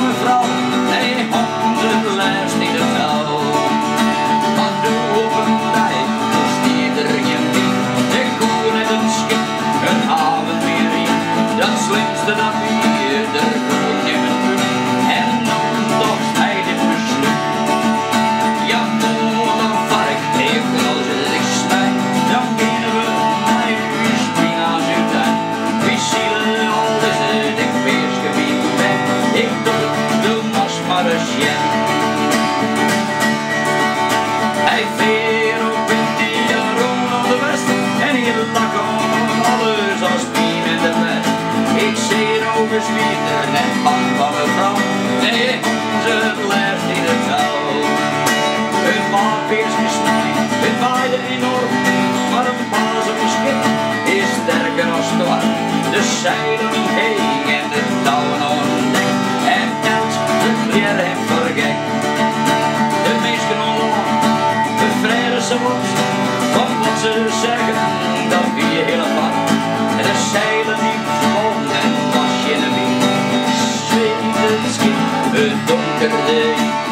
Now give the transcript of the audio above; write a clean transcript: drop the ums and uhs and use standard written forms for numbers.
mevrouw, nee, onze lijst niet de touw. Maar doe op een tijd, dan stiert er geen wind. Ik hoor net een schip, een avondmierie, dat slimste dat bier, er komt in mijn buurt. En dan toch hij dit besluit. Ja, mooi dan vark, heeft als ik spijt, dan beginnen we naar uw spina's uit tuin. Wie zielen al is het, ik wees gebied ben, ik doe mas maar eens jen. Hij veer op in die roon op de west, en hier lakken alles als pien in de west. Ik zeer over zwieter en bang van mevrouw, nee, onze lijst in de touw. Een maatpeers gesneden, het waaide enorm, maar een baas op een schip is sterker als storm. De zeilen niet heen en de touwen aan dek, en Els verkleer hem voor gek. De meesten online bevrijden ze wordt van wat ze zeggen, dat wie je heel apart. En de zeilen niet vol en was je in de wind, zweet het schip, het donkerde.